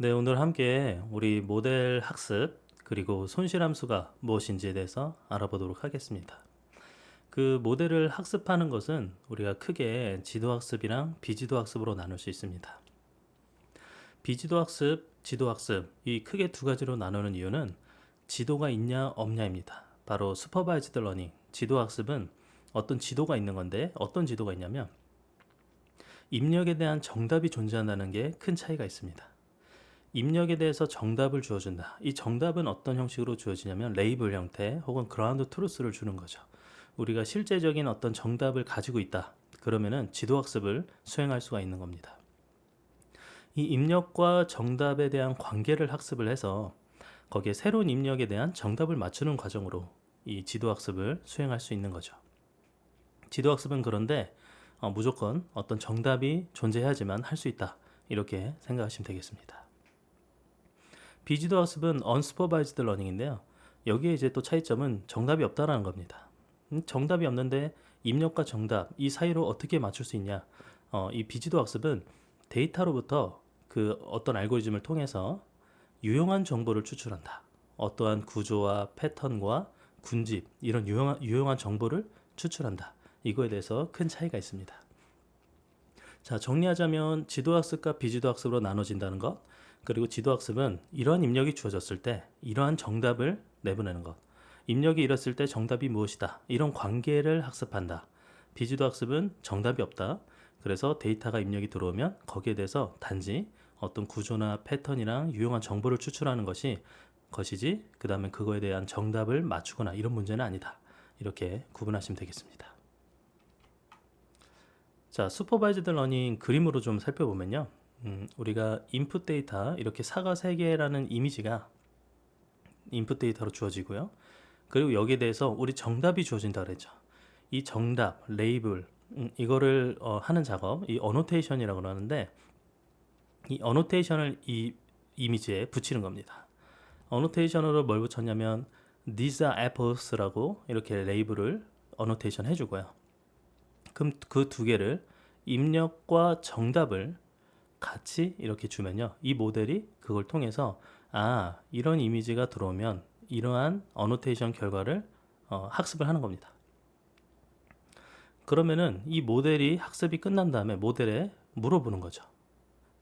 네, 오늘 함께 우리 모델 학습 그리고 손실함수가 무엇인지에 대해서 알아보도록 하겠습니다. 그 모델을 학습하는 것은 우리가 크게 지도학습이랑 비지도학습으로 나눌 수 있습니다. 비지도학습, 지도학습 이 크게 두 가지로 나누는 이유는 지도가 있냐 없냐입니다. 바로 슈퍼바이즈드 러닝, 지도학습은 어떤 지도가 있는 건데 어떤 지도가 있냐면 입력에 대한 정답이 존재한다는 게 큰 차이가 있습니다. 입력에 대해서 정답을 주어준다. 이 정답은 어떤 형식으로 주어지냐면 레이블 형태 혹은 그라운드 트루스를 주는 거죠. 우리가 실제적인 어떤 정답을 가지고 있다. 그러면은 지도학습을 수행할 수가 있는 겁니다. 이 입력과 정답에 대한 관계를 학습을 해서 거기에 새로운 입력에 대한 정답을 맞추는 과정으로 이 지도학습을 수행할 수 있는 거죠. 지도학습은 그런데 무조건 어떤 정답이 존재해야지만 할 수 있다. 이렇게 생각하시면 되겠습니다. 비지도 학습은 unsupervised learning인데요. 여기에 이제 또 차이점은 정답이 없다라는 겁니다. 정답이 없는데 입력과 정답 이 사이로 어떻게 맞출 수 있냐? 이 비지도 학습은 데이터로부터 그 어떤 알고리즘을 통해서 유용한 정보를 추출한다. 어떠한 구조와 패턴과 군집 이런 유용한 정보를 추출한다. 이거에 대해서 큰 차이가 있습니다. 자, 정리하자면 지도학습과 비지도학습으로 나눠진다는 것, 그리고 지도학습은 이러한 입력이 주어졌을 때 이러한 정답을 내보내는 것, 입력이 이랬을 때 정답이 무엇이다, 이런 관계를 학습한다. 비지도학습은 정답이 없다. 그래서 데이터가 입력이 들어오면 거기에 대해서 단지 어떤 구조나 패턴이랑 유용한 정보를 추출하는 것이지 그 다음에 그거에 대한 정답을 맞추거나 이런 문제는 아니다. 이렇게 구분하시면 되겠습니다. 자, 슈퍼바이즈드 러닝 그림으로 좀 살펴보면요. 우리가 인풋 데이터 이렇게 사과 3개라는 이미지가 인풋 데이터로 주어지고요. 그리고 여기에 대해서 우리 정답이 주어진다 그랬죠. 이 정답, 레이블 이거를 하는 작업, 이 어노테이션이라고 하는데 이 어노테이션을 이 이미지에 붙이는 겁니다. 어노테이션으로 뭘 붙였냐면 These are apples라고 이렇게 레이블을 어노테이션 해주고요. 그럼 그 두 개를 입력과 정답을 같이 이렇게 주면요. 이 모델이 그걸 통해서 이런 이미지가 들어오면 이러한 어노테이션 결과를 학습을 하는 겁니다. 그러면은 이 모델이 학습이 끝난 다음에 모델에 물어보는 거죠.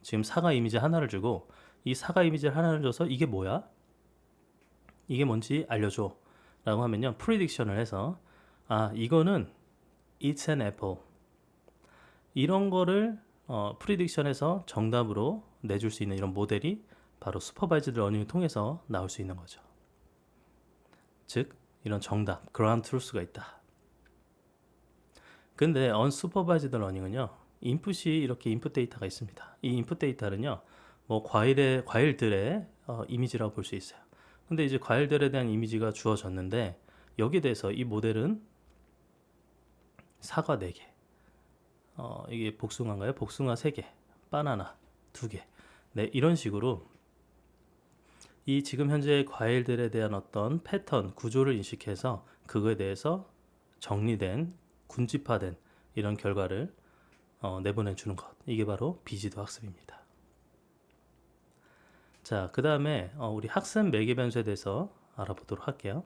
지금 사과 이미지 하나를 주고 이 사과 이미지를 하나를 줘서 이게 뭐야? 이게 뭔지 알려줘 라고 하면요. 프리딕션을 해서 이거는 It's an apple 이런 거를 프리딕션에서 정답으로 내줄 수 있는 이런 모델이 바로 슈퍼바이즈드 러닝을 통해서 나올 수 있는 거죠. 즉 이런 정답, 그라운드 트루스가 있다. 근데 언슈퍼바이즈드 러닝은요. 인풋이 이렇게 인풋 데이터가 있습니다. 이 인풋 데이터는요. 뭐 과일들의 이미지라고 볼 수 있어요. 근데 이제 과일들에 대한 이미지가 주어졌는데 여기에 대해서 이 모델은 사과 4개, 이게 복숭아인가요? 복숭아 3개, 바나나 2개. 네, 이런 식으로 이 지금 현재 과일들에 대한 어떤 패턴, 구조를 인식해서 그거에 대해서 정리된, 군집화된 이런 결과를 내보내 주는 것. 이게 바로 비지도 학습입니다. 자, 그 다음에 우리 학습 매개 변수에 대해서 알아보도록 할게요.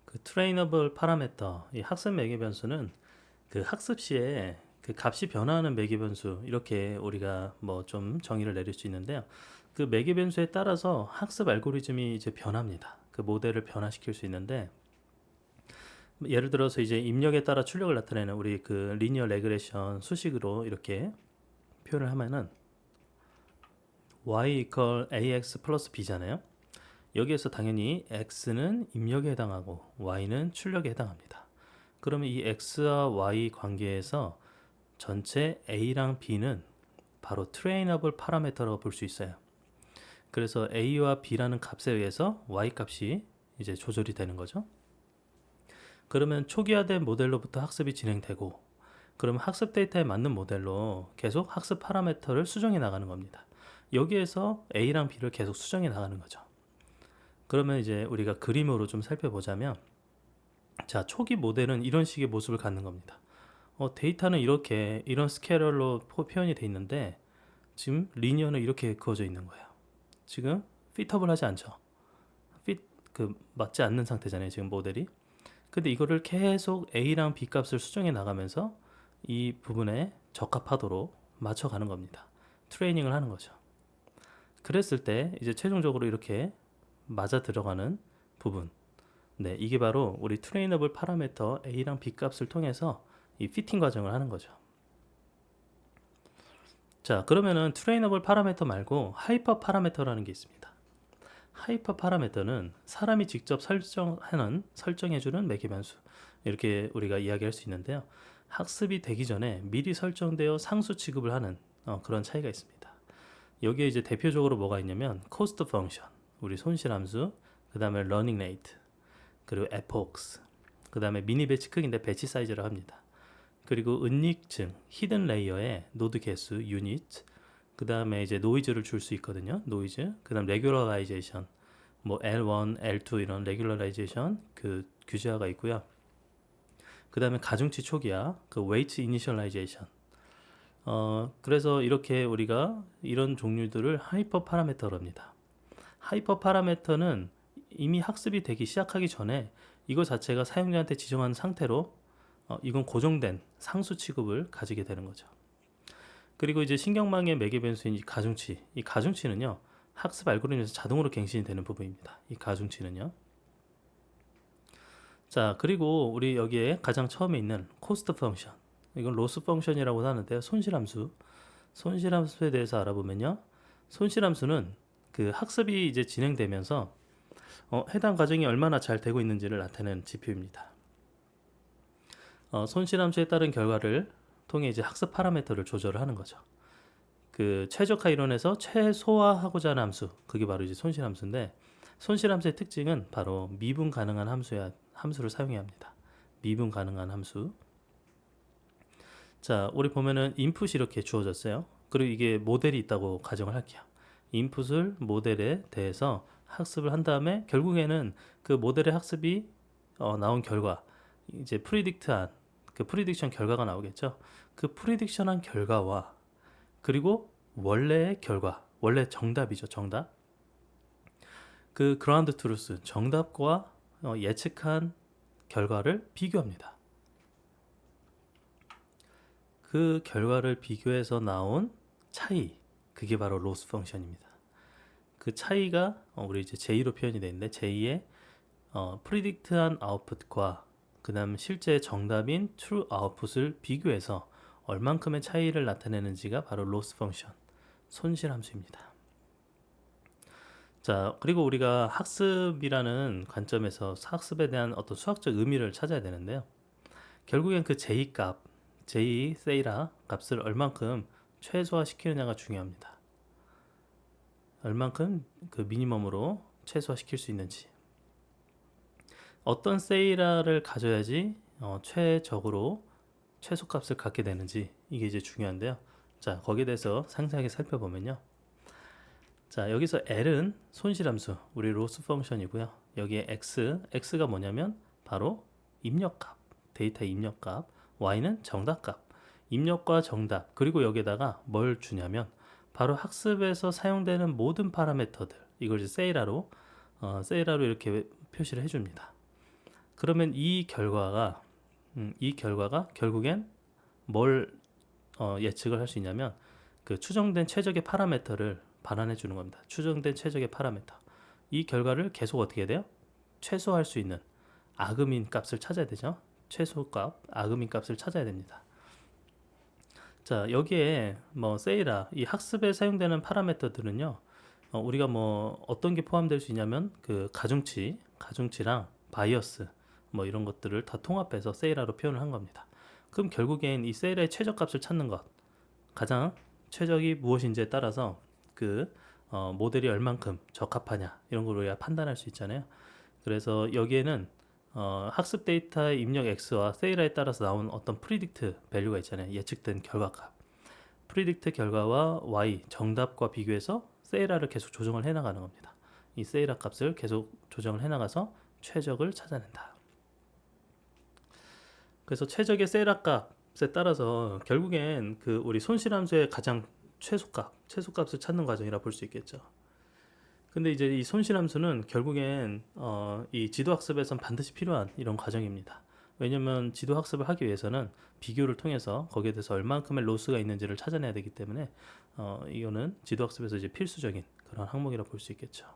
그 트레이너블 파라미터, 이 학습 매개 변수는 그 학습 시에 그 값이 변화하는 매개 변수 이렇게 우리가 뭐 좀 정의를 내릴 수 있는데요. 그 매개 변수에 따라서 학습 알고리즘이 이제 변합니다. 그 모델을 변화시킬 수 있는데 예를 들어서 이제 입력에 따라 출력을 나타내는 우리 그 리니어 레그레션 수식으로 이렇게 표현을 하면은 y equal ax 플러스 b잖아요. 여기에서 당연히 x는 입력에 해당하고 y는 출력에 해당합니다. 그러면 이 x와 y 관계에서 전체 a랑 b는 바로 트레이너블 파라미터라고 볼 수 있어요. 그래서 a와 b라는 값에 의해서 y 값이 이제 조절이 되는 거죠. 그러면 초기화된 모델로부터 학습이 진행되고 그러면 학습 데이터에 맞는 모델로 계속 학습 파라미터를 수정해 나가는 겁니다. 여기에서 a랑 b를 계속 수정해 나가는 거죠. 그러면 이제 우리가 그림으로 좀 살펴보자면 자, 초기 모델은 이런 식의 모습을 갖는 겁니다. 데이터는 이런 스케일러로 표현이 되어 있는데 지금 리니어는 이렇게 그어져 있는 거예요. 지금 피터블 하지 않죠. 맞지 않는 상태잖아요, 지금 모델이. 근데 이거를 계속 A랑 B 값을 수정해 나가면서 이 부분에 적합하도록 맞춰가는 겁니다. 트레이닝을 하는 거죠. 그랬을 때 이제 최종적으로 이렇게 맞아 들어가는 부분. 네, 이게 바로 우리 트레이너블 파라미터 A랑 B 값을 통해서 이 피팅 과정을 하는 거죠. 자, 그러면은 트레이너블 파라미터 말고 하이퍼 파라미터라는 게 있습니다. 하이퍼 파라미터는 사람이 직접 설정해주는 매개 변수, 이렇게 우리가 이야기할 수 있는데요. 학습이 되기 전에 미리 설정되어 상수 취급을 하는 그런 차이가 있습니다. 여기에 이제 대표적으로 뭐가 있냐면 코스트 펑션, 우리 손실함수, 그 다음에 러닝 레이트, 그리고 에폭스, 그 다음에 미니 배치 크기인데 배치 사이즈를 합니다. 그리고 은닉층, 히든 레이어의 노드 개수, 유닛, 그 다음에 이제 노이즈를 줄 수 있거든요. 노이즈, 그 다음 레귤러라이제이션, 뭐 L1, L2 이런 레귤러라이제이션 그 규제화가 있고요. 그 다음에 가중치 초기화, 그 웨이트 이니셜라이제이션. 그래서 이렇게 우리가 이런 종류들을 하이퍼 파라미터로 합니다. 하이퍼 파라미터는 이미 학습이 되기 시작하기 전에 이거 자체가 사용자한테 지정한 상태로 이건 고정된 상수 취급을 가지게 되는 거죠. 그리고 이제 신경망의 매개 변수인 이 가중치, 이 가중치는요 학습 알고리즘에서 자동으로 갱신이 되는 부분입니다. 이 가중치는요. 자, 그리고 우리 여기에 가장 처음에 있는 코스트 펑션, 이건 로스 펑션이라고 하는데요. 손실함수, 손실함수에 대해서 알아보면요, 손실함수는 그 학습이 이제 진행되면서 해당 과정이 얼마나 잘 되고 있는지를 나타내는 지표입니다. 손실함수에 따른 결과를 통해 이제 학습 파라미터를 조절을 하는 거죠. 그 최적화 이론에서 최소화하고자 하는 함수, 그게 바로 이제 손실함수인데, 손실함수의 특징은 바로 미분 가능한 함수를 사용해야 합니다. 미분 가능한 함수. 자, 우리 보면은 인풋이 이렇게 주어졌어요. 그리고 이게 모델이 있다고 가정을 할게요. 인풋을 모델에 대해서 학습을 한 다음에 결국에는 그 모델의 학습이 나온 결과, 이제 프리딕트한 그 프리딕션 결과가 나오겠죠. 그 프리딕션한 결과와 그리고 원래의 결과, 원래 정답이죠, 정답. 그 그라운드 트루스, 정답과 예측한 결과를 비교합니다. 그 결과를 비교해서 나온 차이, 그게 바로 로스 펑션입니다. 그 차이가 우리 이제 J로 표현이 되는데 J의 프리딕트한 아웃풋과 그 다음 실제 정답인 true 아웃풋을 비교해서 얼만큼의 차이를 나타내는지가 바로 로스 펑션, 손실함수입니다. 자, 그리고 우리가 학습이라는 관점에서 학습에 대한 어떤 수학적 의미를 찾아야 되는데요. 결국엔 그 J 값, J 세이라 값을 얼만큼 최소화시키느냐가 중요합니다. 얼만큼 그 미니멈으로 최소화시킬 수 있는지. 어떤 세이라를 가져야지 최적으로 최소값을 갖게 되는지, 이게 이제 중요한데요. 자, 거기에 대해서 상세하게 살펴보면요. 자, 여기서 L은 손실함수, 우리 로스 펑션이고요. 여기에 X가 뭐냐면 바로 입력값, 데이터 입력값, Y는 정답값. 입력과 정답, 그리고 여기에다가 뭘 주냐면 바로 학습에서 사용되는 모든 파라미터들, 이걸 이제 세이라로 이렇게 표시를 해줍니다. 그러면 이 결과가 결국엔 뭘 예측을 할 수 있냐면 그 추정된 최적의 파라미터를 반환해 주는 겁니다. 추정된 최적의 파라미터. 이 결과를 계속 어떻게 해야 돼요? 최소화할 수 있는 아그민 값을 찾아야 되죠. 최소값, 아그민 값을 찾아야 됩니다. 자, 여기에 뭐 세이라, 이 학습에 사용되는 파라미터들은요, 우리가 뭐 어떤 게 포함될 수 있냐면 그 가중치랑 바이어스 뭐 이런 것들을 다 통합해서 세이라로 표현을 한 겁니다. 그럼 결국엔 이 세이라의 최저값을 찾는 것, 가장 최적이 무엇인지에 따라서 그 모델이 얼만큼 적합하냐 이런 걸 우리가 판단할 수 있잖아요. 그래서 여기에는 학습 데이터의 입력 X와 세이라에 따라서 나온 어떤 프리딕트 밸류가 있잖아요. 예측된 결과값. 프리딕트 결과와 Y 정답과 비교해서 세이라를 계속 조정을 해나가는 겁니다. 이 세이라 값을 계속 조정을 해나가서 최적을 찾아낸다. 그래서 최적의 세이라 값에 따라서 결국엔 그 우리 손실함수의 가장 최소값을 찾는 과정이라 볼 수 있겠죠. 근데 이제 이 손실함수는 결국엔 이 지도학습에선 반드시 필요한 이런 과정입니다. 왜냐면 지도학습을 하기 위해서는 비교를 통해서 거기에 대해서 얼만큼의 로스가 있는지를 찾아내야 되기 때문에 이거는 지도학습에서 이제 필수적인 그런 항목이라 볼 수 있겠죠.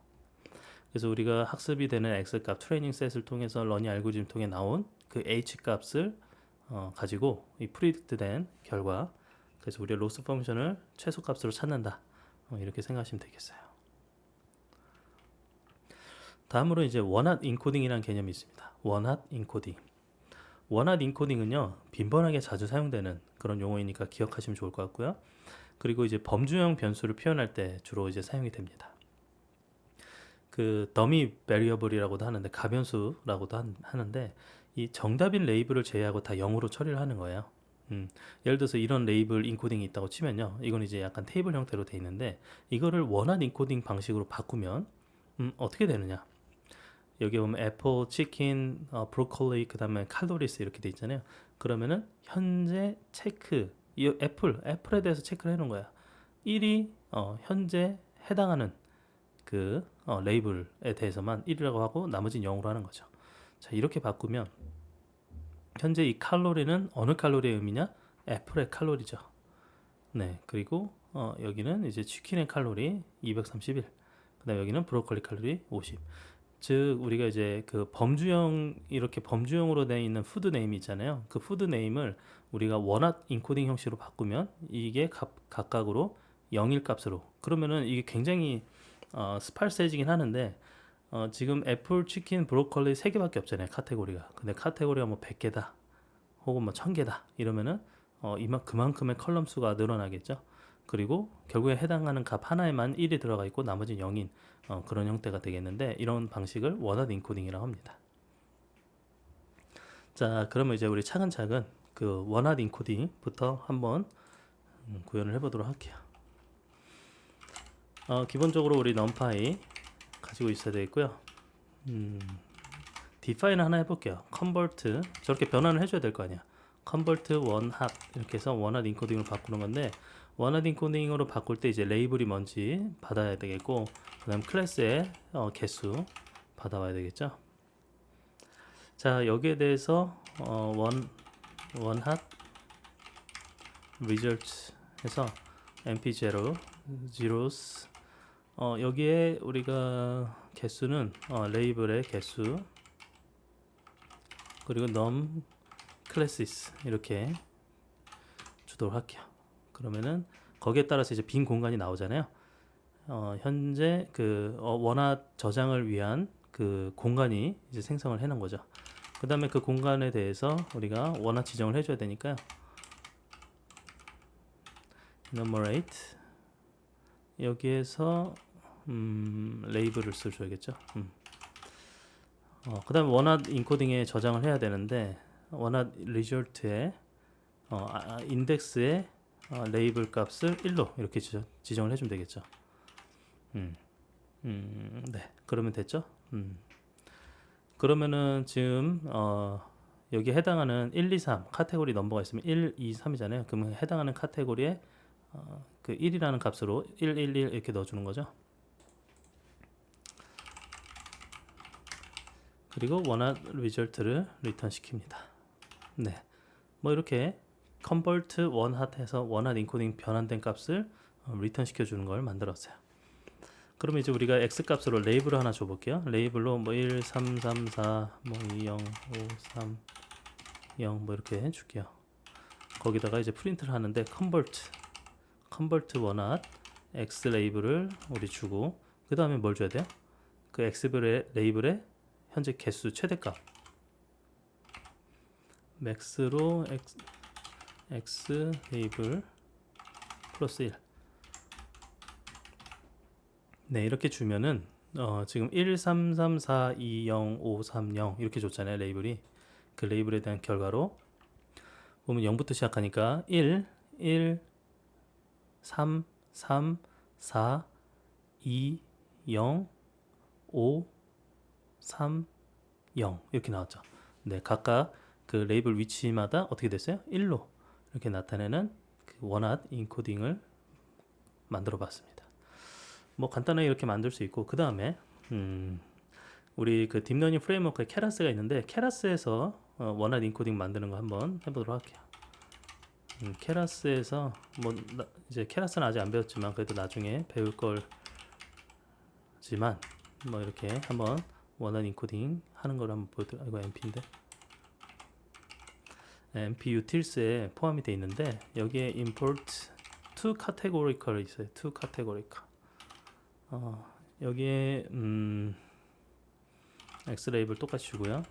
그래서 우리가 학습이 되는 X값 트레이닝 셋을 통해서 러닝 알고리즘 통해 나온 그 H값을 가지고 이 프리딕트된 결과, 그래서 우리가 로스 펑션을 최소값으로 찾는다, 이렇게 생각하시면 되겠어요. 다음으로 이제 원핫 인코딩이라는 개념이 있습니다. 원핫 인코딩. 원핫 인코딩은요, 빈번하게 자주 사용되는 그런 용어이니까 기억하시면 좋을 것 같고요. 그리고 이제 범주형 변수를 표현할 때 주로 이제 사용이 됩니다. 그 더미 베리어블이라고도 하는데, 가변수라고도 하는데, 이 정답인 레이블을 제외하고 다 0으로 처리를 하는 거예요. 예를 들어서 이런 레이블 인코딩이 있다고 치면요, 이건 이제 약간 테이블 형태로 돼 있는데, 이거를 원핫 인코딩 방식으로 바꾸면 어떻게 되느냐? 여기 보면 애플, 치킨, 브로콜리, 그 다음에 칼로리스 이렇게 돼 있잖아요. 그러면은 현재 체크, 이 애플에 대해서 체크를 해놓은 거야. 1이 현재 해당하는 그 레이블에 대해서만 1이라고 하고 나머지는 0으로 하는 거죠. 자, 이렇게 바꾸면 현재 이 칼로리는 어느 칼로리의 의미냐? 애플의 칼로리죠. 네, 그리고 여기는 이제 치킨의 칼로리 231, 그 다음에 여기는 브로콜리 칼로리 50. 즉 우리가 이제 그 범주형, 이렇게 범주형으로 되어 있는 푸드 네임이 있잖아요. 그 푸드 네임을 우리가 원핫 인코딩 형식으로 바꾸면 이게 각각으로 0일 값으로, 그러면은 이게 굉장히 스팔스해지긴 하는데, 지금 애플, 치킨, 브로콜리 3개밖에 없잖아요, 카테고리가. 근데 카테고리가 뭐 100개다 혹은 뭐 1000개다 이러면은 그만큼의 컬럼 수가 늘어나겠죠. 그리고 결국에 해당하는 값 하나에만 1이 들어가 있고 나머지는 0인 그런 형태가 되겠는데, 이런 방식을 원핫 인코딩이라고 합니다. 자, 그러면 이제 우리 차근차근 그 원핫 인코딩부터 한번 구현을 해보도록 할게요. 기본적으로 우리 넘파이 가지고 있어야 되겠고요. define 하나 해볼게요. convert, 저렇게 변환을 해줘야 될 거 아니야. convert 원핫 이렇게 해서 원핫 인코딩으로 바꾸는 건데, 원핫 인코딩으로 바꿀 때 이제 레이블이 뭔지 받아야 되겠고, 그 다음 클래스의 개수 받아와야 되겠죠. 자, 여기에 대해서 원핫 result 해서 mp0 zeros, 여기에 우리가 개수는 레이블의 개수, 그리고 num classes 이렇게 주도록 할게요. 그러면은 거기에 따라서 이제 빈 공간이 나오잖아요. 현재 그 원핫 저장을 위한 그 공간이 이제 생성을 해놓은 거죠. 그 다음에 그 공간에 대해서 우리가 원핫 지정을 해줘야 되니까요. enumerate, 여기에서 레이블을 써줘야겠죠. 그 다음에 원핫 인코딩에 저장을 해야 되는데, 원핫 리졸트에 인덱스의 레이블 값을 1로 이렇게 지정을 해주면 되겠죠. 네, 그러면 됐죠. 그러면은 지금 여기 해당하는 1, 2, 3 카테고리 넘버가 있으면 1, 2, 3이잖아요. 그러면 해당하는 카테고리에 그 1이라는 값으로 1, 1, 1 이렇게 넣어주는 거죠. 그리고 원핫 리졸트를 리턴 시킵니다. 네, 뭐 이렇게 convert 원핫 해서 원핫 인코딩 변환된 값을 리턴 시켜주는 걸 만들었어요. 그러면 이제 우리가 x 값으로 레이블을 하나 줘볼게요. 레이블로 뭐 1, 3, 3, 4, 뭐 2, 0, 5, 3, 0 뭐 이렇게 해줄게요. 거기다가 이제 프린트를 하는데 convert 원핫 x 레이블을 우리 주고, 그 다음에 뭘 줘야 돼요? 그 x 레이블의 현재 개수 최대값 max로 x 레이블 플러스 1. 네, 이렇게 주면은 지금 1, 3, 3, 4, 2, 0, 5, 3, 0 이렇게 줬잖아요, 레이블이. 그 레이블에 대한 결과로 보면 0부터 시작하니까 1, 1, 3, 3, 4, 2, 0, 5, 3, 0 이렇게 나왔죠. 네, 각각 그 레이블 위치마다 어떻게 됐어요? 1로 이렇게 나타내는 그 원핫 인코딩을 만들어 봤습니다. 뭐 간단하게 이렇게 만들 수 있고, 그 다음에 우리 그 딥러닝 프레임워크에 케라스가 있는데, 케라스에서 원활 인코딩 만드는 거 한번 해보도록 할게요. 케라스에서 뭐 이제 케라스는 아직 안 배웠지만 그래도 나중에 배울 걸지만 뭐 이렇게 한번 원활 인코딩 하는 걸 한번 보여드려. 이거 MP인데 MP utils에 포함이 되어 있는데, 여기에 import to categorical 있어요. to categorical. 여기에 x 레이블 똑같이 주고요.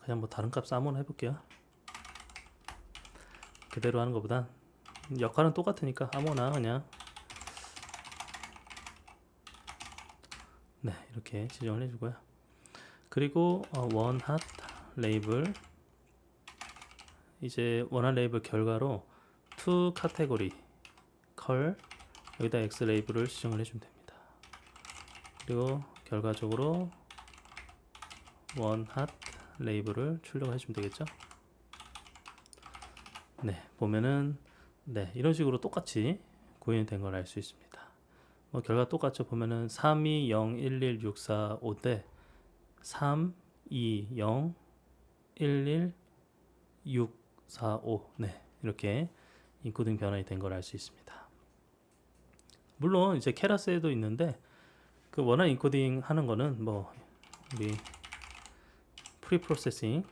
그냥 뭐 다른 값 아무나 해볼게요. 그대로 하는 것보단 역할은 똑같으니까 아무나 그냥 네 이렇게 지정을 해주고요. 그리고 원핫 레이블, 이제 원핫 레이블 결과로 to category 컬 여기다 x 레이블을 지정을 해주면 됩니다. 그리고 결과적으로 원핫 레이블을 출력을 해주면 되겠죠. 네, 보면은 네 이런 식으로 똑같이 구현이 된 걸 알 수 있습니다. 뭐 결과 똑같죠. 보면은 32011645 대 32011645 네 이렇게 인코딩 변환이 된 걸 알 수 있습니다. 물론 이제 케라스에도 있는데, 그 원활 인코딩 하는 거는 뭐 우리 프리 프로세싱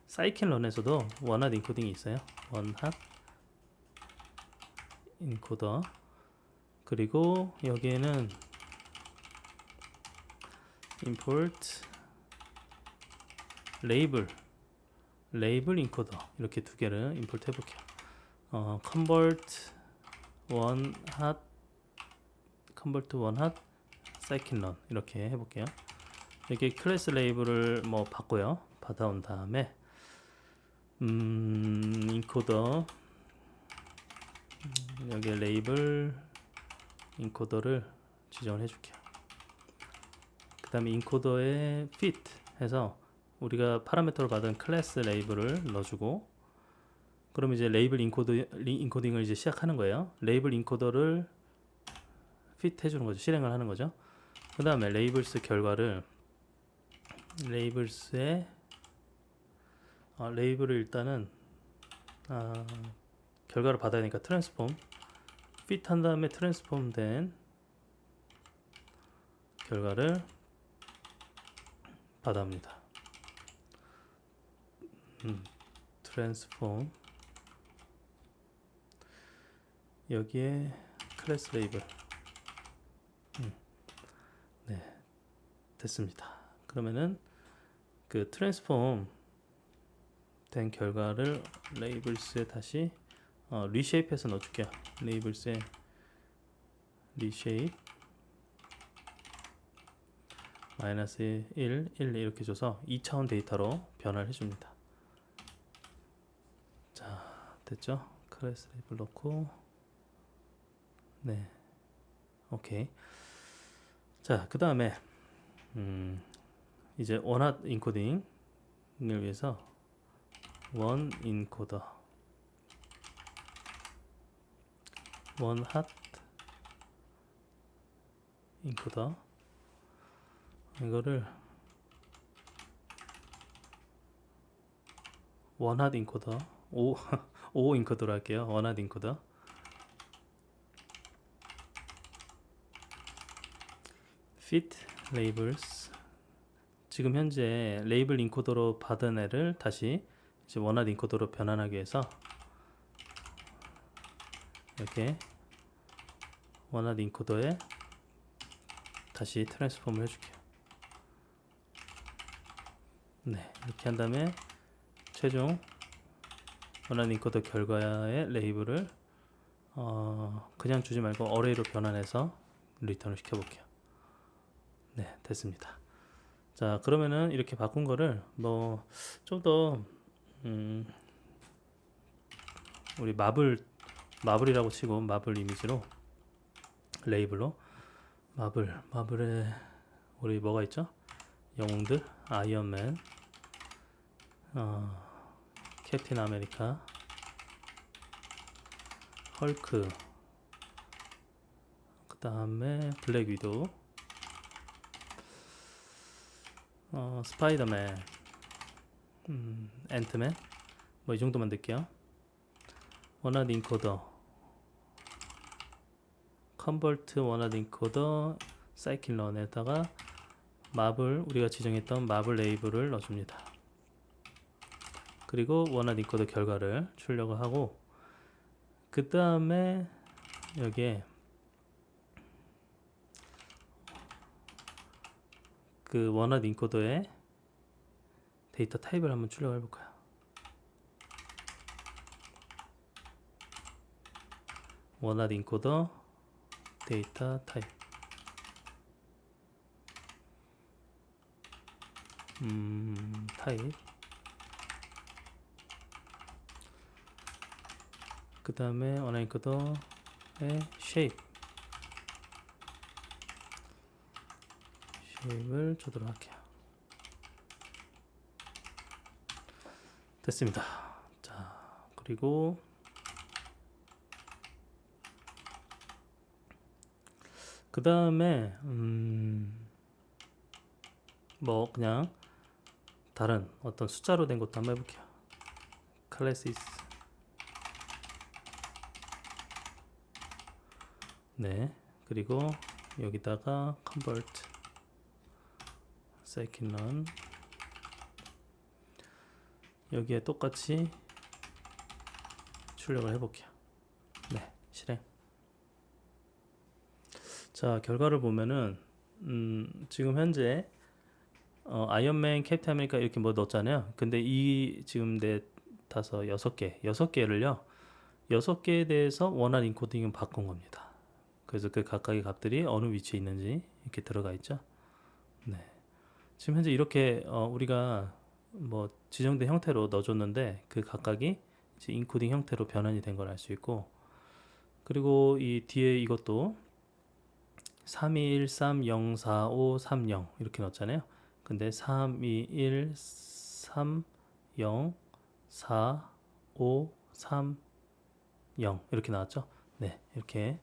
사이클런에서도 원핫 인코딩이 있어요. 원핫 인코더. 그리고 여기에는 import 레이블 인코더 이렇게 두 개를 임포트 해볼게요. convert one hot scikit-learn 이렇게 해볼게요. 이렇게 클래스 레이블을 뭐 받고요. 받아온 다음에 인코더 여기 레이블 인코더를 지정을 해줄게요. 그 다음에 인코더에 fit 해서 우리가 파라미터로 받은 클래스 레이블을 넣어주고, 그럼 이제 레이블 인코딩을 이제 시작하는 거예요. 레이블 인코더를 fit 해주는 거죠. 실행을 하는 거죠. 그 다음에 레이블스 결과를 레이블스에 레이블을 일단은 결과를 받아야 되니까 트랜스폼 fit 한 다음에 트랜스폼 된 결과를 받아옵니다. 트랜스폼 여기에 클래스 레이블 네 됐습니다. 그러면은 그 트랜스폼 된 결과를 레이블스에 다시 리쉐이프해서 넣어줄게요. 레이블스에 리쉐이프 마이너스 1, 1 이렇게 줘서 2차원 데이터로 변화를 해줍니다. 자 됐죠? 클래스 레이블 넣고 네 오케이. 자 그 다음에 이제 원핫 인코딩을 위해서 원 인코더 원핫 인코더 이거를 원핫 인코더 5 인코더로 할게요. 원핫 인코더 fit labels 지금 현재 레이블 인코더로 받은 애를 다시 이제 원핫 인코더로 변환하기 위해서 이렇게 원핫 인코더에 다시 트랜스폼을 해줄게요. 네 이렇게 한 다음에 최종 원하는 인코더 결과의 레이블을 그냥 주지 말고 어레이로 변환해서 리턴을 시켜볼게요. 네 됐습니다. 자 그러면은 이렇게 바꾼 거를 뭐 좀 더 우리 마블이라고 치고 마블 이미지로 레이블로 마블에 우리 뭐가 있죠? 영웅들 아이언맨 캡틴 아메리카, 헐크, 그 다음에 블랙 위도우, 스파이더맨, 앤트맨, 뭐 이 정도 만들게요. 원하드 인코더, 컨버트 원하드 인코더, 사이클런에다가 마블, 우리가 지정했던 마블 레이블을 넣어줍니다. 그리고 원하드 인코더 결과를 출력을 하고, 그 다음에 여기에 그 원하드 인코더의 데이터 타입을 한번 출력해 볼까요? 원하드 인코더 데이터 타입. 타입. 그 다음에 원하드 인코더의 쉐입을 주도록 할게요. 됐습니다. 자, 그리고 그 다음에 뭐 그냥 다른 어떤 숫자로 된 것도 한번 해볼게요. 클래시스. 네, 그리고 여기다가 convert scikit-learn, 여기에 똑같이 출력을 해볼게요. 네, 실행. 자, 결과를 보면은 지금 현재 아이언맨, 캡틴 아메리카 이렇게 뭐 넣었잖아요. 근데 이 지금 네 다섯 여섯 개를요, 6개에 대해서 원한 인코딩을 바꾼 겁니다. 그래서 그 각각의 값들이 어느 위치에 있는지 이렇게 들어가 있죠. 네, 지금 현재 이렇게 우리가 뭐 지정된 형태로 넣어줬는데 그 각각이 이제 인코딩 형태로 변환이 된 걸 알 수 있고, 그리고 이 뒤에 이것도 3213045530 이렇게 넣었잖아요. 근데 3213045530 이렇게 나왔죠. 네, 이렇게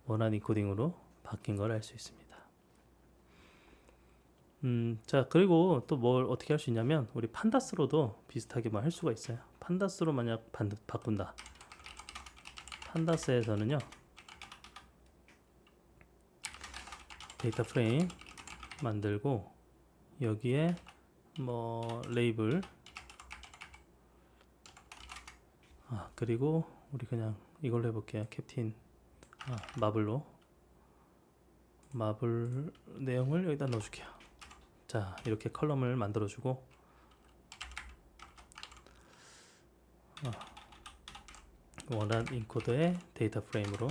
원하는 인코딩으로 바뀐 걸 알 수 있습니다. 자, 그리고 또 뭘 어떻게 할 수 있냐면 우리 판다스로도 비슷하게 뭐 할 수가 있어요. 판다스로 만약 바꾼다. 판다스에서는요, 데이터 프레임 만들고 여기에 뭐 레이블, 그리고 우리 그냥 이걸로 해볼게요. 캡틴 마블로 마블 내용을 여기다 넣어줄게요. 자, 이렇게 컬럼을 만들어주고 원한 인코더의 데이터 프레임으로,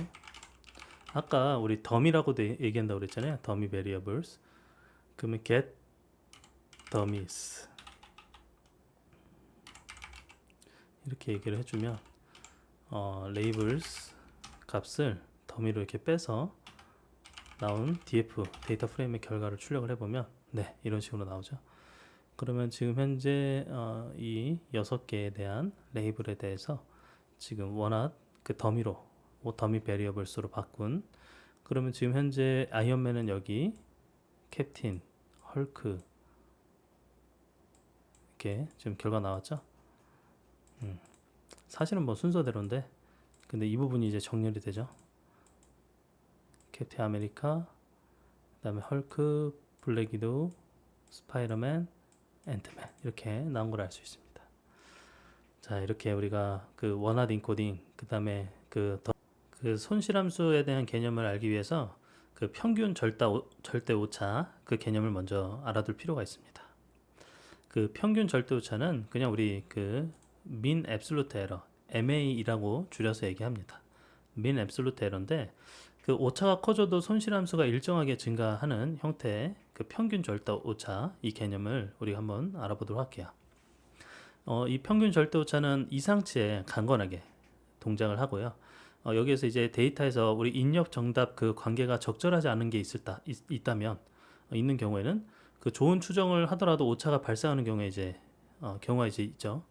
아까 우리 더미라고도 얘기한다고 그랬잖아요. 더미 variables. 그러면 get dummies 이렇게 얘기를 해주면 labels 값을 더미로 이렇게 빼서 나온 df 데이터 프레임의 결과를 출력을 해보면 네, 이런 식으로 나오죠. 그러면 지금 현재 이 6개에 대한 레이블에 대해서 지금 원한 그 더미로 더미 베리어블스로 바꾼, 그러면 지금 현재 아이언맨은 여기, 캡틴, 헐크 이렇게 지금 결과 나왔죠. 사실은 뭐 순서대로인데, 근데 이 부분이 이제 정렬이 되죠. 캡틴 아메리카, 그 다음에 헐크, 블랙 위도우, 스파이더맨, 앤트맨 이렇게 나온 걸 알 수 있습니다. 자, 이렇게 우리가 그 원하드 인코딩, 그 다음에 그 손실함수에 대한 개념을 알기 위해서 그 평균 절대 오차 그 개념을 먼저 알아둘 필요가 있습니다. 그 평균 절대 오차는 그냥 우리 그 mean absolute error, MA라고 줄여서 얘기합니다. mean absolute error인데, 그 오차가 커져도 손실함수가 일정하게 증가하는 형태의 그 평균 절대 오차, 이 개념을 우리가 한번 알아보도록 할게요. 이 평균 절대 오차는 이상치에 강건하게 동작을 하고요. 여기에서 이제 데이터에서 우리 입력 정답 그 관계가 적절하지 않은 게 있다면 있는 경우에는 그 좋은 추정을 하더라도 오차가 발생하는 경우에 이제 경우가 이제 있죠.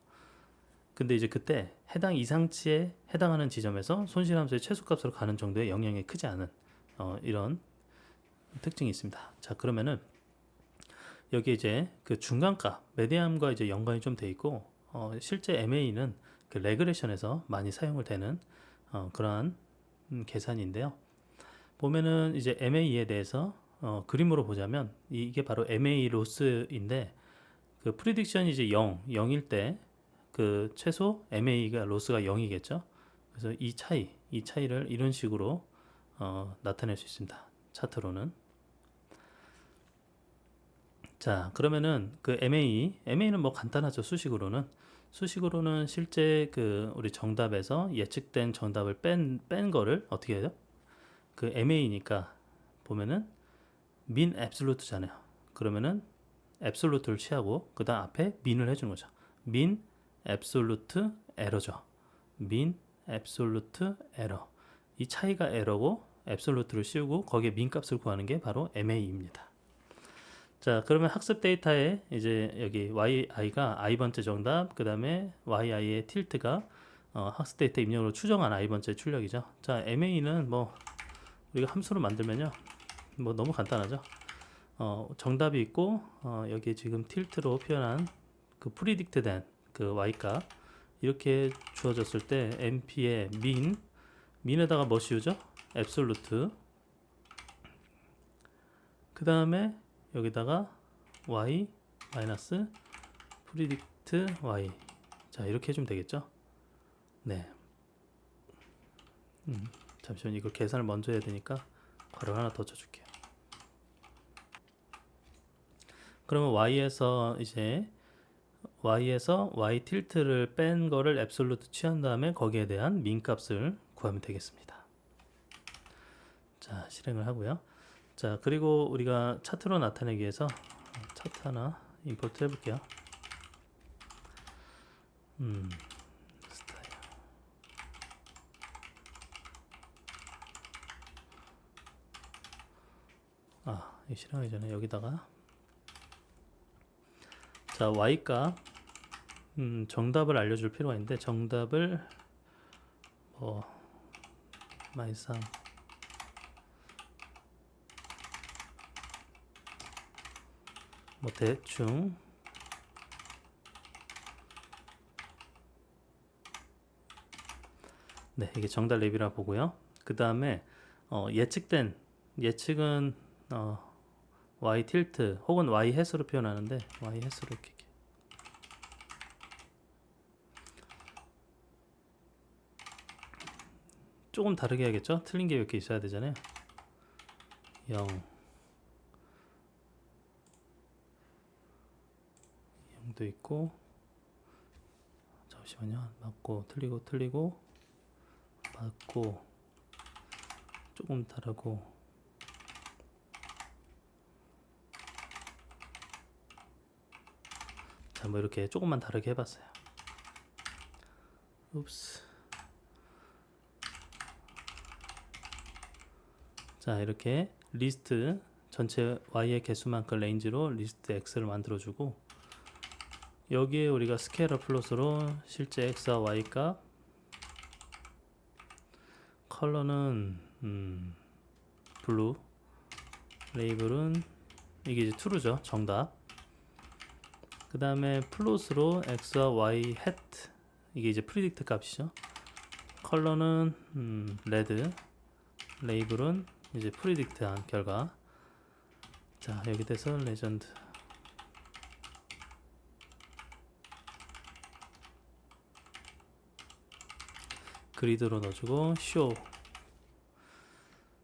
근데 이제 그때 해당 이상치에 해당하는 지점에서 손실함수의 최소값으로 가는 정도의 영향이 크지 않은 이런 특징이 있습니다. 자, 그러면은 여기 이제 그 중간값 메디안과 이제 연관이 좀 돼 있고 실제 MA는 그 레그레션에서 많이 사용을 되는 그러한 계산인데요. 보면은 이제 MA에 대해서 그림으로 보자면 이게 바로 MA 로스인데 그 프리딕션이 이제 0일 때 그 최소 MA가 로스가 0이겠죠. 그래서 이 차이를 이런 식으로 나타낼 수 있습니다. 차트로는. 자, 그러면은 그 MA는 뭐 간단하죠. 수식으로는 실제 그 우리 정답에서 예측된 정답을 뺀 거를 어떻게 해요? 그 MA니까 보면은 민 앱솔루트잖아요. 그러면은 앱솔루트를 취하고 그다음 앞에 민을 해주는 거죠. 민 앱솔루트 에러죠. 민 앱솔루트 에러. 이 차이가 에러고 앱솔루트를 씌우고 거기에 민 값을 구하는 게 바로 MA입니다. 자, 그러면 학습 데이터에 이제 여기 yi가 i번째 정답, 그 다음에 yi의 틸트가 학습 데이터 입력으로 추정한 i번째 출력이죠. 자, MA는 뭐 우리가 함수로 만들면요, 뭐 너무 간단하죠. 정답이 있고 여기 지금 틸트로 표현한 그 프리딕트된 그 y값 이렇게 주어졌을 때 np의 민에다가 뭐 씌우죠? 앱솔루트. 그 다음에 여기다가 y 마이너스 프리딕트 y. 자, 이렇게 해주면 되겠죠? 네. 잠시만, 이걸 계산을 먼저 해야 되니까 괄호 하나 더 쳐줄게요. 그러면 y에서 y 틸트를 뺀 거를 앱솔루트 취한 다음에 거기에 대한 민 값을 구하면 되겠습니다. 자, 실행을 하고요. 자, 그리고 우리가 차트로 나타내기 위해서 차트 하나 임포트 해볼게요. 스타일. 이 실행하기 전에 여기다가 자, y값 정답을 알려줄 필요가 있는데 정답을 뭐 마이상 뭐 대충 네, 이게 정답 랩이라 보고요. 그 다음에 예측은 y 틸트 혹은 y 해수로 표현하는데 y 해수로 이렇게 조금 다르게 해야겠죠? 틀린 게 이렇게 있어야 되잖아요. 0도 있고, 잠시만요. 맞고 틀리고 맞고 조금 다르고, 자, 뭐 이렇게 조금만 다르게 해봤어요. 읍스. 자, 이렇게 리스트 전체 y의 개수만큼 레인지로 리스트 x를 만들어주고, 여기에 우리가 스케일러 플롯으로 실제 x와 y 값, 컬러는 블루, 레이블은 이게 이제 true죠. 정답. 그 다음에 플롯으로 x와 y hat, 이게 이제 프리딕트 값이죠. 컬러는 레드, 레이블은 이제 프리딕트한 결과. 자, 여기 돼서 레전드. 그리드로 넣어주고 쇼.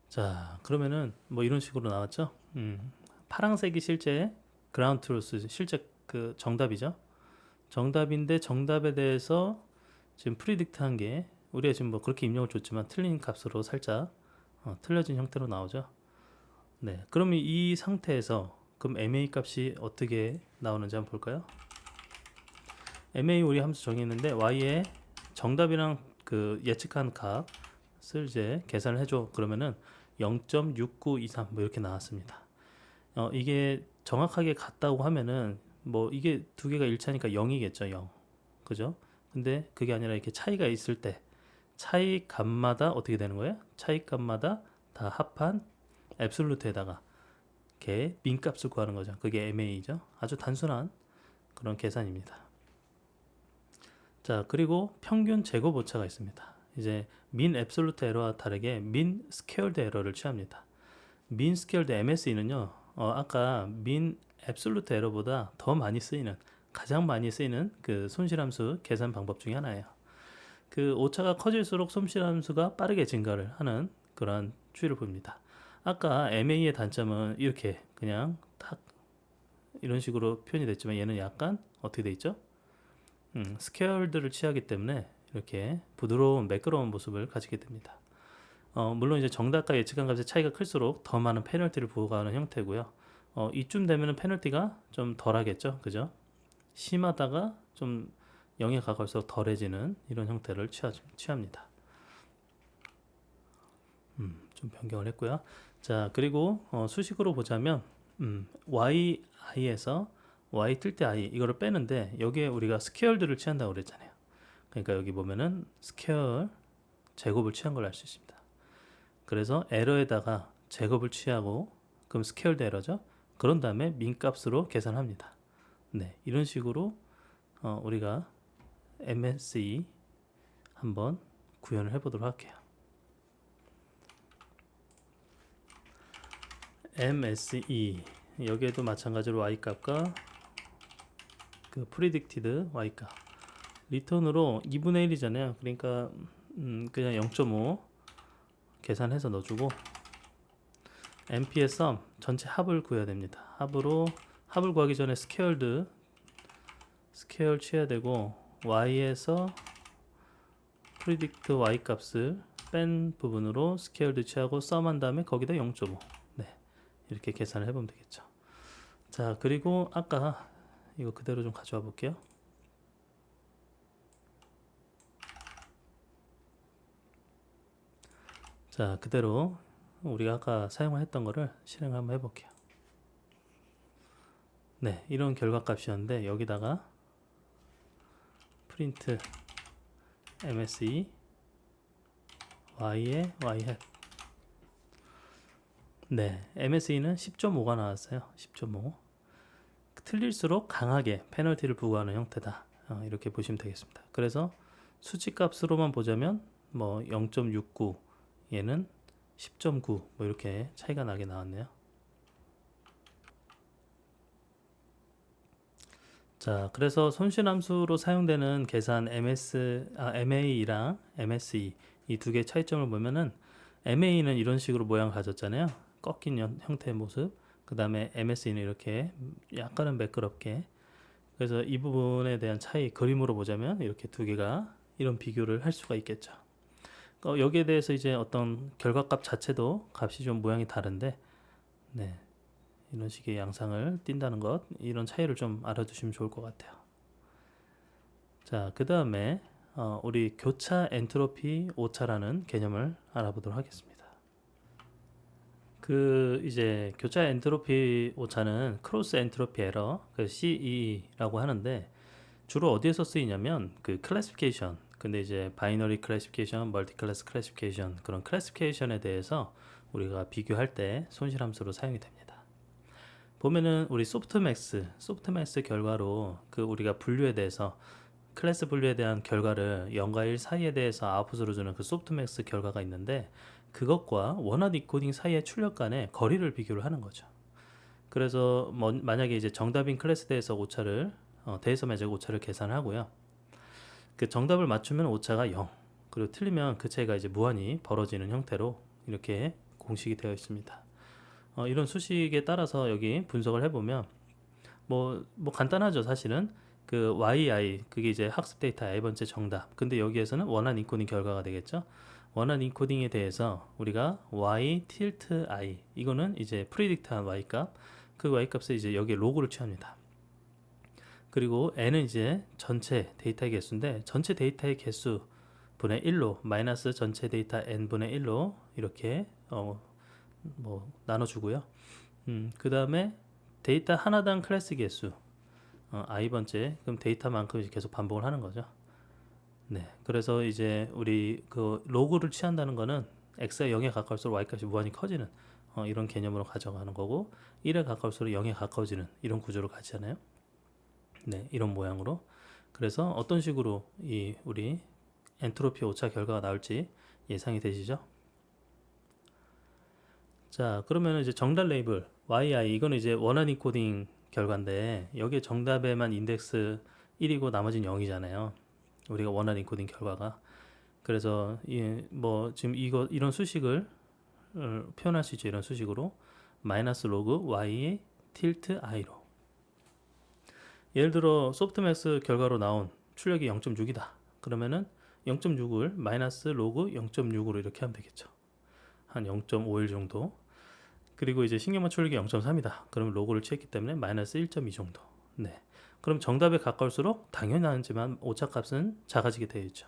자, 그러면은 뭐 이런 식으로 나왔죠. 파란색이 실제 그라운드 트루스, 실제 그 정답이죠. 정답인데 정답에 대해서 지금 프리딕트한 게 우리가 지금 뭐 그렇게 입력을 줬지만 틀린 값으로 살짝 틀려진 형태로 나오죠. 네, 그러면 이 상태에서 그럼 MA 값이 어떻게 나오는지 한번 볼까요? MA 우리 함수 정했는데 y의 정답이랑 그 예측한 값을 이제 계산을 해줘. 그러면은 0.6923 뭐 이렇게 나왔습니다. 이게 정확하게 같다고 하면은 뭐 이게 두 개가 일치하니까 0이겠죠. 0. 그죠? 근데 그게 아니라 이렇게 차이가 있을 때 차이 값마다 어떻게 되는 거예요? 차이 값마다 다 합한 앱솔루트에다가 이렇게 민 값을 구하는 거죠. 그게 MA죠. 아주 단순한 그런 계산입니다. 자, 그리고 평균 제곱 오차가 있습니다. 이제 민 앱솔루트 에러와 다르게 민 스퀘어드 에러를 취합니다. 민 스퀘어드 MSE는요, 아까 민 앱솔루트 에러보다 더 많이 쓰이는, 가장 많이 쓰이는 그 손실함수 계산 방법 중에 하나예요. 그 오차가 커질수록 손실함수가 빠르게 증가를 하는 그러한 추이를 보입니다. 아까 MA의 단점은 이렇게 그냥 탁 이런 식으로 표현이 됐지만 얘는 약간 어떻게 돼 있죠? 스퀘어드를 취하기 때문에 이렇게 부드러운 매끄러운 모습을 가지게 됩니다. 물론 이제 정답과 예측한 값의 차이가 클수록 더 많은 페널티를 부과하는 형태고요. 이쯤 되면은 페널티가 좀 덜하겠죠, 그죠? 심하다가 좀 0에 가까울수록 덜해지는 이런 형태를 취합니다. 좀 변경을 했고요. 자, 그리고 수식으로 보자면 yi에서 y 뜰 때 i 이거를 빼는데 여기에 우리가 스퀘어드를 취한다고 그랬잖아요. 그러니까 여기 보면은 스퀘어 제곱을 취한 걸 알 수 있습니다. 그래서 에러에다가 제곱을 취하고 그럼 스퀘어드 에러죠. 그런 다음에 민값으로 계산합니다. 네, 이런 식으로 우리가 MSE 한번 구현을 해보도록 할게요. MSE 여기에도 마찬가지로 y값과 그 predicted y값 리턴으로 2분의 1이잖아요. 그러니까 그냥 0.5 계산해서 넣어주고 MP의 sum 전체 합을 구해야 됩니다. 합을 구하기 전에 스퀘어 취해야 되고 y에서 predict y 값을 뺀 부분으로 스퀘어드 취하고 sum 한 다음에 거기다 0.5 네, 이렇게 계산을 해보면 되겠죠. 자, 그리고 아까 이거 그대로 좀 가져와 볼게요. 자, 그대로 우리가 아까 사용했던 거를 실행 한번 해볼게요. 네, 이런 결과값이었는데 여기다가 print MSE y의 y hat 네, MSE는 10.5가 나왔어요. 10.5 틀릴수록 강하게 페널티를 부과하는 형태다. 이렇게 보시면 되겠습니다. 그래서 수치값으로만 보자면 뭐 0.69 얘는 10.9 뭐 이렇게 차이가 나게 나왔네요. 자, 그래서 손실함수로 사용되는 계산 MA랑 MSE 이 두 개의 차이점을 보면은 MA는 이런 식으로 모양을 가졌잖아요. 꺾인 형태의 모습. 그 다음에 MSE는 이렇게 약간은 매끄럽게. 그래서 이 부분에 대한 차이 그림으로 보자면 이렇게 두 개가 이런 비교를 할 수가 있겠죠. 여기에 대해서 이제 어떤 결과값 자체도 값이 좀 모양이 다른데 네, 이런 식의 양상을 띈다는 것 이런 차이를 좀 알아두시면 좋을 것 같아요. 자, 그 다음에 우리 교차 엔트로피 오차라는 개념을 알아보도록 하겠습니다. 그 이제 교차 엔트로피 오차는 크로스 엔트로피 에러 그 CE라고 하는데 주로 어디에서 쓰이냐면 그 클래시피케이션 근데 이제 바이너리 클래시피케이션, 멀티클래스 클래시피케이션 그런 클래시피케이션에 대해서 우리가 비교할 때 손실함수로 사용이 됩니다. 보면은 우리 소프트맥스 결과로 그 우리가 분류에 대해서 클래스 분류에 대한 결과를 0과 1 사이에 대해서 아웃풋으로 주는 그 소프트맥스 결과가 있는데 그것과 원활 디코딩 사이의 출력 간의 거리를 비교를 하는 거죠. 그래서 만약에 이제 정답인 클래스 대에서 오차를 대에서 매적 오차를 계산하고요. 그 정답을 맞추면 오차가 0 그리고 틀리면 그 차이가 이제 무한히 벌어지는 형태로 이렇게 공식이 되어 있습니다. 이런 수식에 따라서 여기 분석을 해보면 뭐 간단하죠. 사실은 그 yi 그게 이제 학습 데이터 i번째 정답 근데 여기에서는 원한 인코딩 결과가 되겠죠. 원한 인코딩에 대해서 우리가 y tilde i 이거는 이제 프리딕트한 y 값 그 y 값을 이제 여기에 로그를 취합니다. 그리고 n은 이제 전체 데이터의 개수인데 전체 데이터의 개수 분의 1로 마이너스 전체 데이터 n분의 1로 이렇게 뭐 나눠주고요. 그 다음에 데이터 하나당 클래스 개수 i번째 그럼 데이터만큼 계속 반복을 하는 거죠. 네, 그래서 이제 우리 그 로그를 취한다는 거는 x가 0에 가까울수록 y값이 무한히 커지는 이런 개념으로 가져가는 거고 1에 가까울수록 0에 가까워지는 이런 구조를 가지잖아요. 네, 이런 모양으로. 그래서 어떤 식으로 이 우리 엔트로피 오차 결과가 나올지 예상이 되시죠? 자, 그러면 이제 정답 레이블 yi 이거는 이제 원하는 코딩 결과인데 여기에 정답에만 인덱스 1이고 나머지는 0이잖아요. 우리가 원하는 코딩 결과가. 그래서 뭐 지금 이런 수식을 표현할 수 있죠. 이런 수식으로 마이너스 로그 y의 틸트 i로. 예를 들어 소프트맥스 결과로 나온 출력이 0.6이다. 그러면은 0.6을 마이너스 로그 0.6으로 이렇게 하면 되겠죠. 한 0.51 정도. 그리고 이제 신경만 출력이 0.3이다. 그러면 로그를 취했기 때문에 마이너스 1.2 정도. 네. 그럼 정답에 가까울수록 당연하지만 오차값은 작아지게 되어 있죠.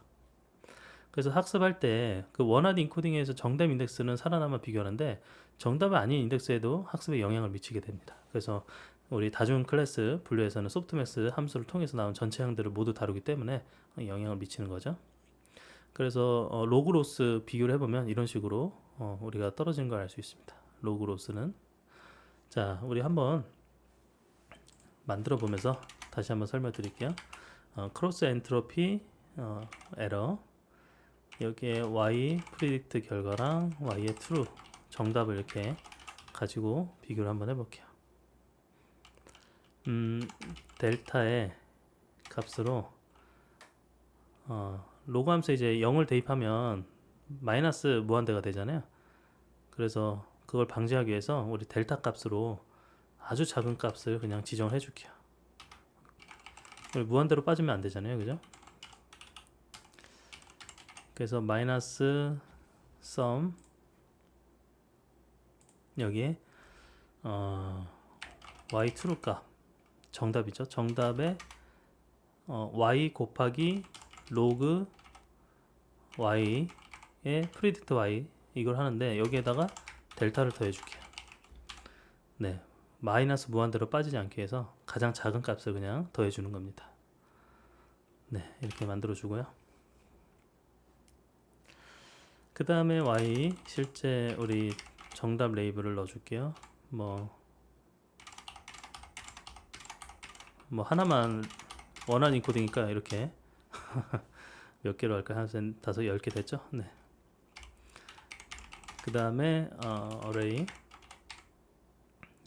그래서 학습할 때 그 원하드 인코딩에서 정답 인덱스는 살아남아 비교하는데 정답이 아닌 인덱스에도 학습에 영향을 미치게 됩니다. 그래서 우리 다중 클래스 분류에서는 소프트맥스 함수를 통해서 나온 전체 항들을 모두 다루기 때문에 영향을 미치는 거죠. 그래서 로그로스 비교를 해보면 이런 식으로 우리가 떨어진 걸 알 수 있습니다. 로그로스는. 자, 우리 한번 만들어 보면서 다시 한번 설명드릴게요. 크로스 엔트로피 에러, 여기에 y 프리딕트 결과랑 y의 true 정답을 이렇게 가지고 비교를 한번 해볼게요. 델타의 값으로 로그 함수에 이제 0을 대입하면 마이너스 무한대가 되잖아요. 그래서 그걸 방지하기 위해서 우리 델타 값으로 아주 작은 값을 그냥 지정을 해줄게요. 무한대로 빠지면 안 되잖아요, 그죠? 그래서 마이너스 sum 여기에 y true 값 정답이죠. 정답에 y 곱하기 로그 y의 프리딕트 y 이걸 하는데 여기에다가 델타를 더해줄게요. 네, 마이너스 무한대로 빠지지 않게 해서 가장 작은 값을 그냥 더해주는 겁니다. 네, 이렇게 만들어주고요. 그 다음에 y 실제 우리 정답 레이블을 넣어줄게요. 뭐 하나만 원하는 인코딩이니까 이렇게 몇 개로 할까요? 한 5, 10개 됐죠? 네. 그 다음에 array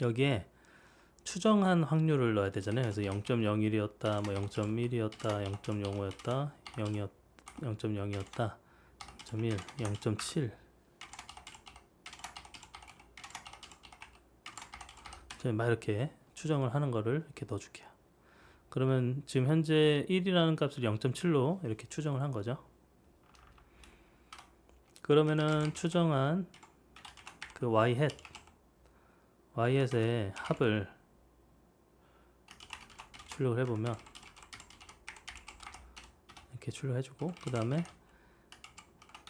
여기에 추정한 확률을 넣어야 되잖아요. 그래서 0.01이었다, 뭐 0.1이었다, 0.05였다, 0.0이었다, 0.1, 0.7. 막 이렇게 추정을 하는 거를 이렇게 넣어줄게요. 그러면 지금 현재 1이라는 값을 0.7로 이렇게 추정을 한 거죠. 그러면은 추정한 그 yhat의 합을 출력을 해보면 이렇게 출력해주고 그 다음에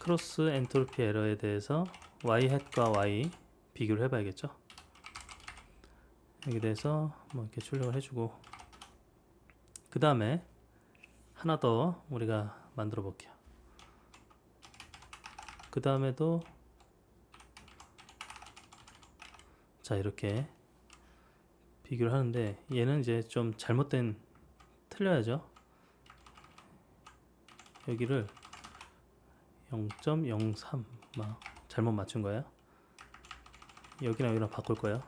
크로스 엔트로피 에러에 대해서 yhat과 y 비교를 해봐야겠죠. 여기 대해서 뭐 이렇게 출력을 해주고 그 다음에 하나 더 우리가 만들어 볼게요. 그 다음에도 자 이렇게 비교를 하는데 얘는 이제 좀 잘못된 틀려야죠. 여기를 0.03 잘못 맞춘 거예요. 여기랑 여기랑 바꿀 거예요.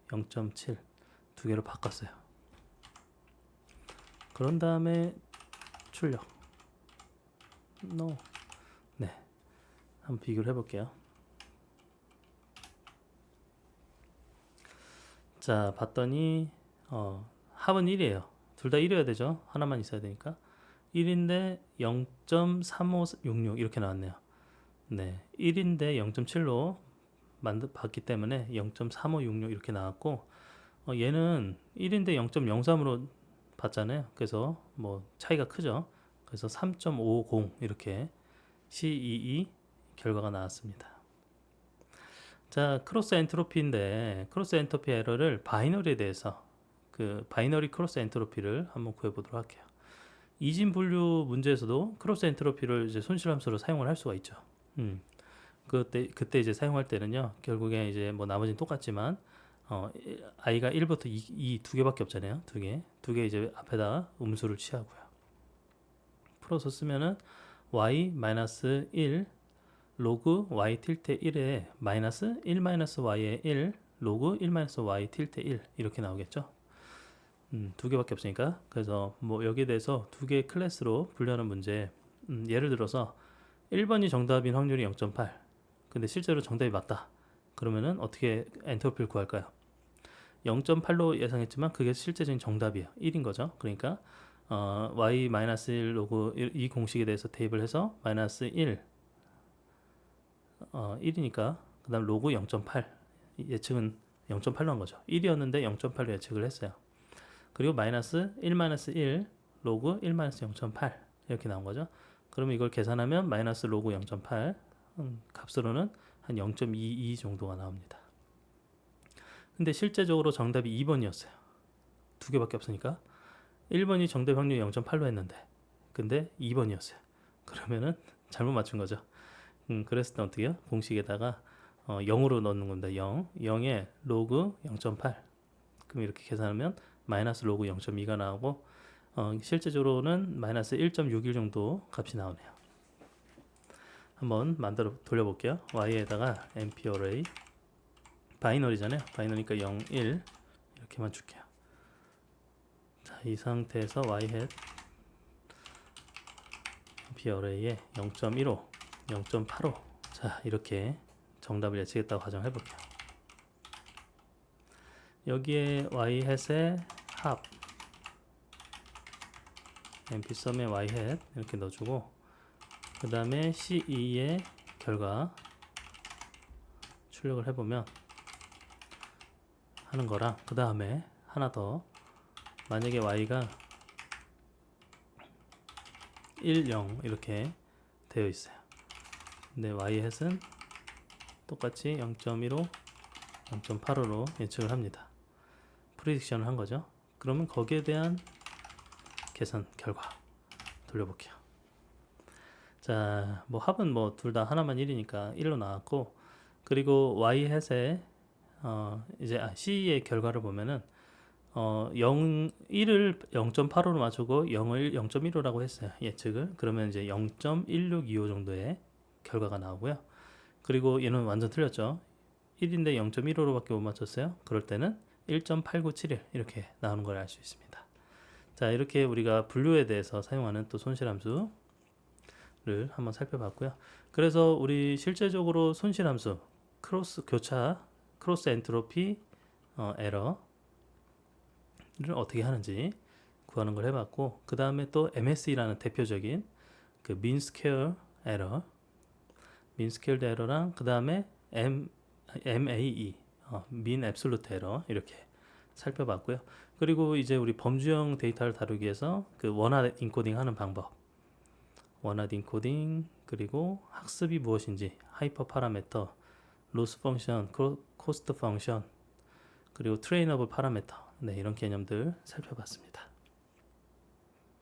0.7 두 개로 바꿨어요. 그런 다음에 출력 no. 네, 한번 비교를 해볼게요. 자 봤더니 합은 1이에요. 둘 다 1이어야 되죠. 하나만 있어야 되니까 1인데 0.3566 이렇게 나왔네요. 네, 1인데 0.7로 봤기 때문에 0.3566 이렇게 나왔고 얘는 1인데 0.03으로 봤잖아요. 그래서 뭐 차이가 크죠. 그래서 3.50 이렇게 CEE 결과가 나왔습니다. 자, 크로스 엔트로피인데 크로스 엔트로피 에러를 바이너리에 대해서 그 바이너리 크로스 엔트로피를 한번 구해보도록 할게요. 이진 분류 문제에서도 크로스 엔트로피를 이제 손실함수로 사용을 할 수가 있죠. 그때 이제 사용할 때는요, 결국에 이제 뭐 나머지는 똑같지만 i가 1부터 2 두 개밖에 없잖아요. 두 개 이제 앞에다 음수를 취하고요. 풀어서 쓰면은 y 마이너스 1 로그 y tilde 1에 마이너스 1 마이너스 y의 1 로그 1 마이너스 y tilde 1 이렇게 나오겠죠. 두 개밖에 없으니까. 그래서 뭐 여기에 대해서 두 개의 클래스로 분류하는 문제. 예를 들어서 1번이 정답인 확률이 0.8. 근데 실제로 정답이 맞다. 그러면은 어떻게 엔트로피를 구할까요? 0.8로 예상했지만 그게 실제적인 정답이에요. 1인 거죠. 그러니까 y-1 로그 이 공식에 대해서 대입을 해서 마이너스 1 1이니까 그 다음 로그 0.8 예측은 0.8로 한 거죠. 1이었는데 0.8로 예측을 했어요. 그리고 마이너스 1 마이너스 1 로그 1 마이너스 0.8 이렇게 나온 거죠. 그러면 이걸 계산하면 마이너스 로그 0.8 값으로는 한 0.22 정도가 나옵니다. 근데 실제적으로 정답이 2번이었어요. 두 개밖에 없으니까 1번이 정답 확률 0.8로 했는데 근데 2번이었어요. 그러면은 잘못 맞춘 거죠. 그랬을 때 어떻게 해요? 공식에다가 0으로 넣는 겁니다. 0에 로그 0.8 그럼 이렇게 계산하면 마이너스 로그 0.2가 나오고 실제적으로는 마이너스 1.61 정도 값이 나오네요. 한번 만들어 돌려볼게요. y에다가 np array 바이너리잖아요. 바이너리니까 0, 1 이렇게만 줄게요. 자, 이 상태에서 y-hat np array에 0.15 0.85 자 이렇게 정답을 예측했다고 가정해 볼게요. 여기에 y-hat의 합 npsum의 y-hat 이렇게 넣어주고 그 다음에 C2의 결과 출력을 해보면 하는 거랑 그 다음에 하나 더 만약에 y가 1, 0 이렇게 되어 있어요. 근데 y-hat은 똑같이 0.15, 0.85로 예측을 합니다. 프리딕션을 한 거죠. 그러면 거기에 대한 계산 결과 돌려볼게요. 자, 뭐 합은 뭐 둘 다 하나만 1이니까 1로 나왔고 그리고 y-hat의 이제 C의 결과를 보면은 1을 0.85로 맞추고 0을 0.15라고 했어요. 예측을. 그러면 이제 0.1625 정도의 결과가 나오고요. 그리고 얘는 완전 틀렸죠. 1인데 0.15로밖에 못 맞췄어요. 그럴 때는 1.8971 이렇게 나오는 걸 알 수 있습니다. 자, 이렇게 우리가 분류에 대해서 사용하는 또 손실함수를 한번 살펴봤고요. 그래서 우리 실제적으로 손실함수 크로스 교차 크로스 엔트로피 에러를 어떻게 하는지 구하는 걸 해봤고 그 다음에 또 MSE라는 대표적인 그 mean square error, mean squared error랑 그 다음에 MAE, mean absolute error 이렇게 살펴봤고요. 그리고 이제 우리 범주형 데이터를 다루기 위해서 그 원화 인코딩 하는 방법, 원화 인코딩 그리고 학습이 무엇인지, 하이퍼 파라미터, 로스 펑션, 코스트 펑션 그리고 트레이너블 파라미터 네, 이런 개념들 살펴봤습니다.